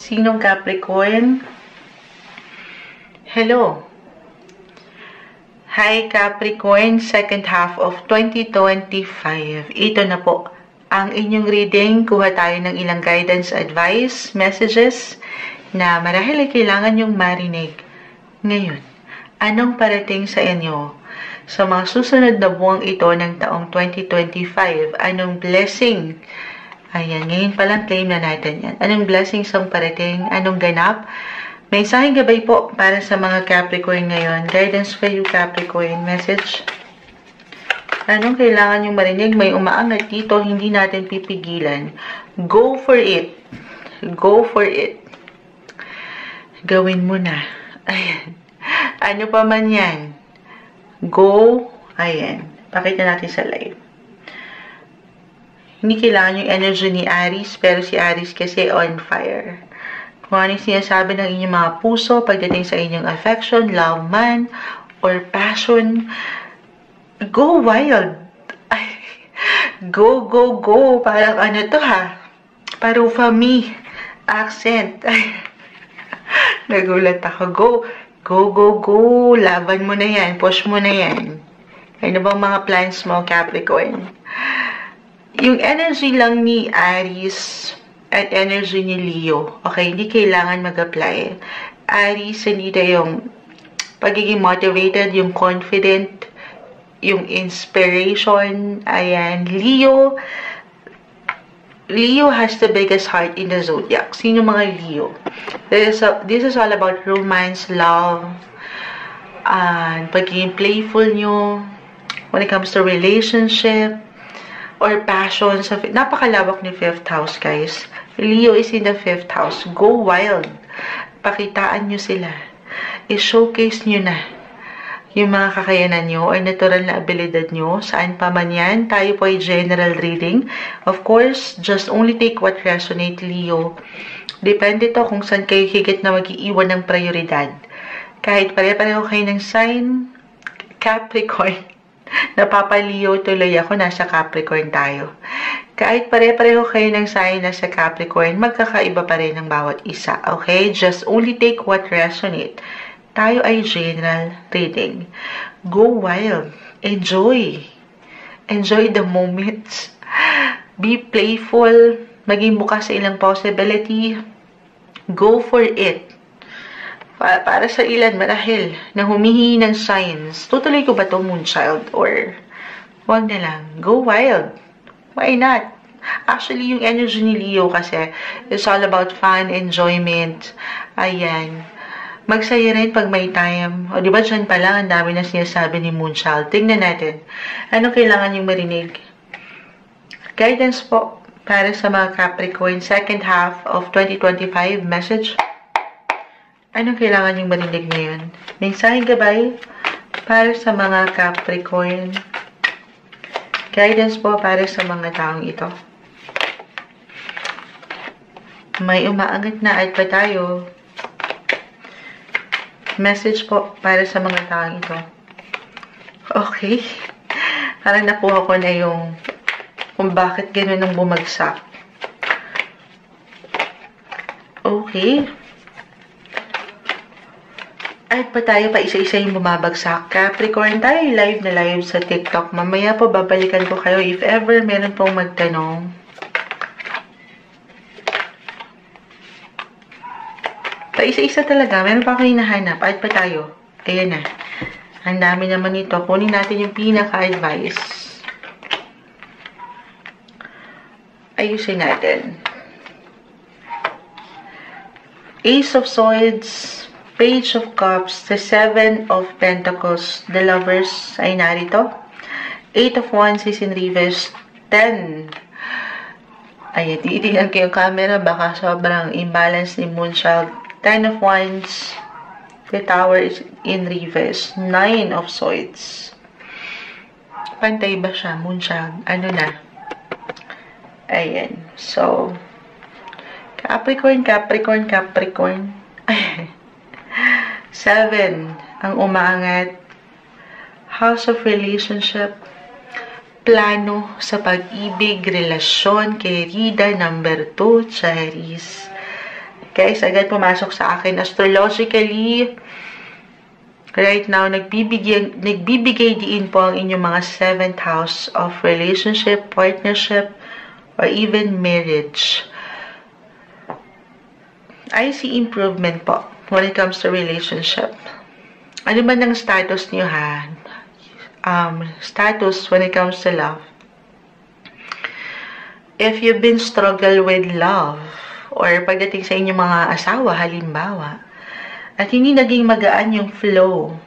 Sinong Capricorn? Hello. Hi Capricorn, second half of 2025. Ito na po ang inyong reading. Kuha tayo ng ilang guidance, advice, messages na marahil ay kailangan yung marinig. Ngayon, anong parating sa inyo sa mga susunod na buwang ito ng taong 2025? Anong blessing? Ayan, ngayon palang claim na natin yan. Anong blessings ang parating? Anong ganap? May isang gabay po para sa mga Capricorn ngayon. Guidance for you, Capricorn. Message. Anong kailangan yung marinig? May umaangat dito, hindi natin pipigilan. Go for it. Go for it. Gawin mo na. Ayan. Ano pa man yan? Go. Ayan. Pakita natin sa live. Hindi kailangan yung energy ni Aries, pero si Aries kasi on fire. Kung ano yung sinasabi ng inyong mga puso pagdating sa inyong affection, love man, or passion, go wild. Ay, go, go, go. Parang ano to ha? Parang family accent. Ay, nagulat ako. Go, go, go, go. Laban mo na yan. Push mo na yan. Ano bang mga plans mo, Capricorn? Yung energy lang ni Aries at energy ni Leo, okay, hindi kailangan mag-apply. Aries, hindi na yung pagiging motivated, yung confident, yung inspiration. Ayan, Leo has the biggest heart in the zodiac. Sino mga Leo? This is all about romance, love, and pagiging playful nyo when it comes to relationship, or passion. So, napakalawak ni 5th house, guys. Leo is in the 5th house. Go wild. Pakitaan nyo sila. I-showcase nyo na yung mga kakayanan nyo or natural na abilidad nyo. Saan pa man yan. Tayo po ay general reading. Of course, just only take what resonate, Leo. Depende to kung saan kayo higit na mag-iiwan ng prioridad. Kahit pare-pareho kayo ng sign, Capricorn. Napapaliyo tuloy ako, nasa Capricorn tayo. Kahit pare-pareho kayo ng sign nasa Capricorn, magkakaiba pa rin ang bawat isa. Okay? Just only take what resonate. Tayo ay general reading. Go wild. Enjoy. Enjoy the moments. Be playful. Maging bukas sa ilang possibility. Go for it. Para sa ilan marahil na humihingi ng signs, tutuloy ko ba ito, Moonchild? Or, wag na lang, go wild. Why not? Actually, yung energy ni Leo kasi is all about fun, enjoyment. Ayan. Magsaya rin pag may time. O, di ba dyan pa lang, ang dami na sinasabi ni Moonchild. Tingnan natin. Ano kailangan yung marinig? Guidance po para sa mga Capricorn, second half of 2025 message. Anong kailangan yung marinig ngayon? Mensaheng gabay para sa mga Capricorn. Guidance po para sa mga taong ito. May umaangat na at pa tayo. Message po para sa mga taong ito. Okay. Parang nakuha ko na yung kung bakit gano'n ang bumagsak. Okay. At pa tayo pa isa-isa yung bumabagsak. Capricorn, tayo live na live sa TikTok. Mamaya po babalikan ko kayo if ever meron pong magtanong. Pa isa-isa talaga. Meron pa ako hinahanap. At pa tayo. Ayan na. Ang dami naman ito. Kunin natin yung pinaka-advice. Ayusin natin. Ace of Swords, Page of Cups, the 7 of Pentacles, the Lovers ay narito. 8 of Wands is in reverse. 10. Ayan, titignan ko yung camera. Baka sobrang imbalance ni Moonchild. 10 of Wands. The Tower is in reverse. 9 of Swords. Pantay ba siya, Moonchild? Ano na? Ayan. So, Capricorn, Capricorn, Capricorn. Ayan. 7 ang umaangat. House of Relationship. Plano sa pag-ibig, relasyon, kerida, number 2, Charis. Guys, agad pumasok sa akin. Astrologically, right now, nagbibigay diin po ang inyong mga 7th house of relationship, partnership, or even marriage. I see improvement po when it comes to relationship. Ano ba ng status niyo, ha? Status when it comes to love. If you've been struggle with love, or pagdating sa inyong mga asawa, halimbawa, at hindi naging magaan yung flow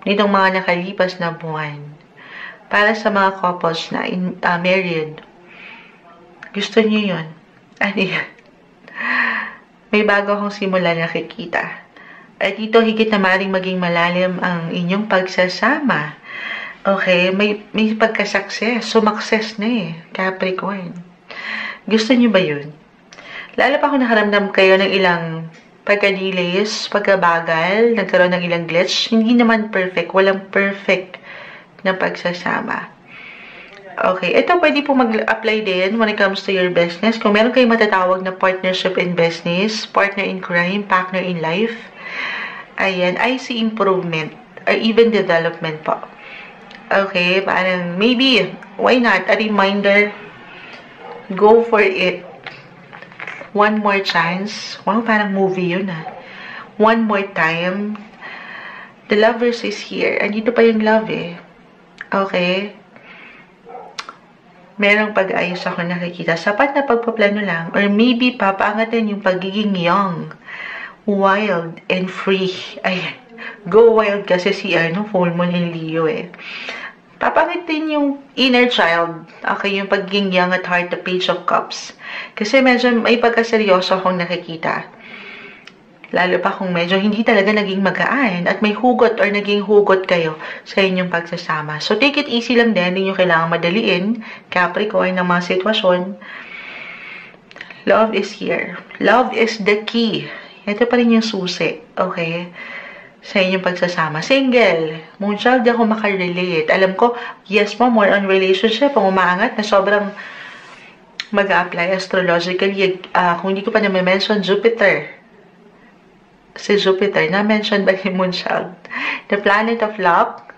nitong mga nakalipas na buwan, para sa mga couples na married, gusto niyo yun. Ano yan? May bago akong simula nakikita. At dito, higit na maring maging malalim ang inyong pagsasama. Okay? May pagka-success. Sumakses na eh. Capricorn. Gusto niyo ba yun? Lalo pa kung nakaramdam kayo ng ilang pagka-delays, pagkabagal, nagkaroon ng ilang glitch. Hindi naman perfect. Walang perfect na pagsasama. Okay, ito pwede po mag-apply din when it comes to your business. Kung meron kayong matatawag na partnership in business, partner in crime, partner in life, ayan, I see improvement or even development po. Okay, parang maybe, why not? A reminder, go for it. One more chance. Wow, parang movie yun ah. One more time. The lovers is here. Andito pa yung love eh. Okay? Merong pag-ayos ako nakikita. Sapat na pagpaplano lang. Or maybe, papaangatin yung pagiging young, wild, and free. Ay, go wild kasi si full moon in Leo eh. Papangitin yung inner child. Okay, yung pagiging young at heart, the Page of Cups. Kasi medyo may pagkaseryoso akong nakikita. Lalo pa kung medyo hindi talaga naging magaan at may hugot or naging hugot kayo sa inyong pagsasama. So, take it easy lang din. Hindi nyo kailangan madaliin, Capricorn, ng mga sitwasyon. Love is here. Love is the key. Ito pa rin yung susi. Okay? Sa inyong pagsasama. Single. Moonchild, di ako makarelate. Alam ko, yes po, more on relationship. Ang umaangat na sobrang mag-a-apply astrologically. Kung hindi ko pa na-mention, Jupiter. Si Jupiter, na-mention ba ni Moonchild? The planet of luck,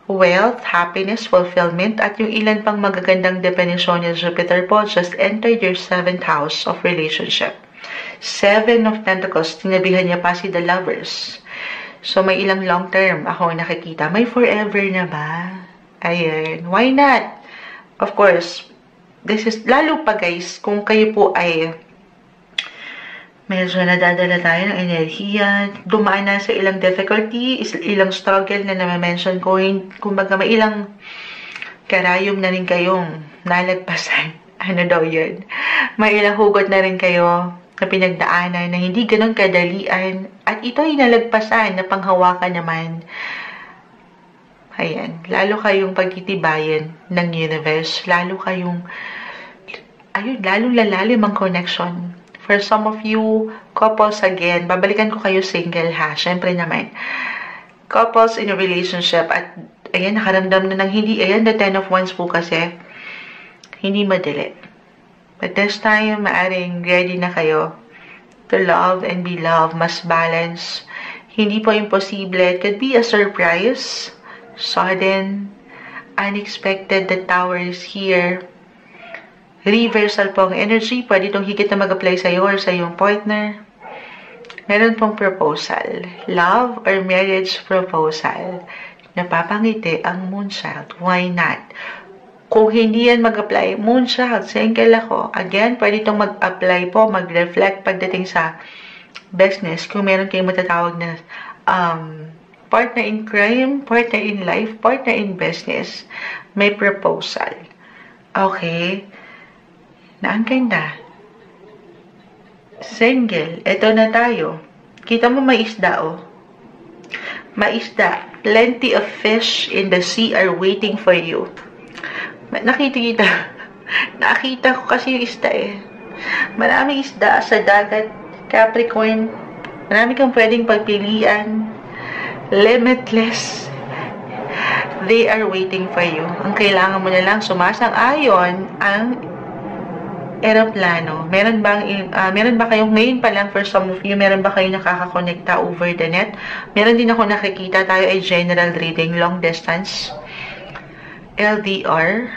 wealth, happiness, fulfillment, at yung ilan pang magagandang definisyon ni Jupiter po, just entered your 7th house of relationship. 7 of Pentacles, tinabihan niya pa si the lovers. So, may ilang long term ako nakikita. May forever na ba? Ayan. Why not? Of course, this is, lalo pa guys, kung kayo po ay medyo nadadala tayo ng enerhiya, dumaan na sa ilang difficulty, ilang struggle na na-mention ko, kumbaga may ilang karayom na rin kayong nalagpasan. Ano daw yun? May ilang hugot na rin kayo na pinagdaanan na hindi ganun kadalian at ito ay nalagpasan na panghawakan naman. Ayan, lalo kayong pagtitibayan ng universe, lalo kayong, ayun, lalong lalalim ang connection. For some of you, couples again, babalikan ko kayo single ha, syempre naman. Couples in a relationship at ayan, nakaramdam na ng hindi, ayan, the 10 of Wands po kasi, hindi madali. But this time, maaring ready na kayo to love and be loved, mas balance. Hindi po imposible. It could be a surprise, sudden, unexpected, the tower is here. Reversal po ang energy. Pwede itong higit na mag-apply sa'yo or sa iyong partner. Meron pong proposal. Love or marriage proposal. Napapangiti ang Moonchild. Why not? Kung hindi yan mag-apply, Moonchild, single ako. Again, pwede itong mag-apply po, mag-reflect pagdating sa business. Kung meron kayong matatawag na partner in crime, partner in life, partner in business, may proposal. Okay? Na ang ganda. Single. Ito na tayo. Kita mo may isda, oh. May isda. Plenty of fish in the sea are waiting for you. Nakita ko kasi yung isda eh. Maraming isda sa dagat. Capricorn. Marami kang pwedeng pagpilian. Limitless. They are waiting for you. Ang kailangan mo na lang sumasang-ayon ang eroplano. Meron ba kayong, ngayon pa lang for some of you, meron ba kayong nakakakonekta over the net? Meron din ako nakikita, tayo ay general reading, long distance, LDR.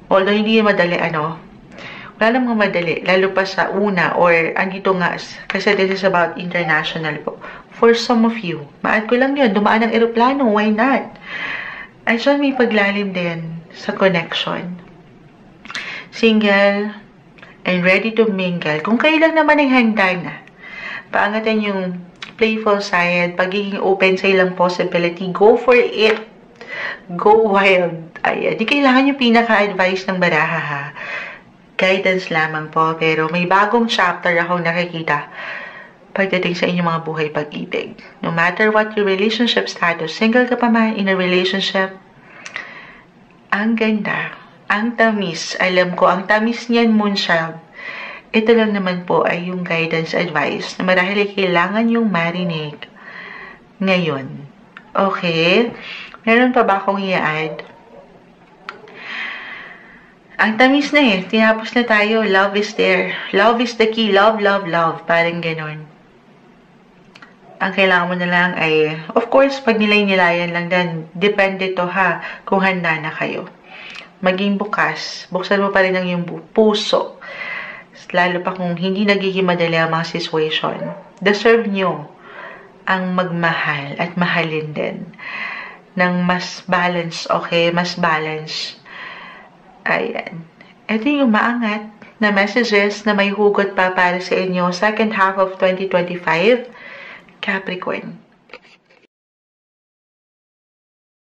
Although hindi madali, wala namang madali, lalo pa sa una, or andito nga, kasi this is about international po. For some of you, maad ko lang yun, dumaan ang eroplano, why not? Ay, so may paglalim din sa connection. Single and ready to mingle. Kung kayo lang naman ay handa na, paangatan yung playful side, pagiging open sa ilang possibility, go for it. Go wild. Ay, di kailangan yung pinaka-advice ng baraha, ha? Guidance lamang po, pero may bagong chapter akong nakikita pagdating sa inyong mga buhay pag-ibig. No matter what your relationship status, single ka pa man, in a relationship, ang ganda, ang tamis, alam ko, ang tamis niyan, Moonchild. Ito lang naman po ay yung guidance advice na marahil ay kailangan yung marinig ngayon. Okay? Meron pa ba akong i-add? Ang tamis na tinapos na tayo, love is there. Love is the key, love, love, love. Parang ganon. Ang kailangan mo na lang ay, of course, pag nilay-nilayan lang din, depende to ha, kung handa na kayo. Maging bukas, buksan mo pa rin ang iyong puso. Lalo pa kung hindi nagiging madali ang mga situation. Deserve nyo ang magmahal at mahalin din ng mas balance, okay? Mas balance. Ayan. Ito yung maangat na messages na may hugot pa para sa inyo second half of 2025, Capricorn.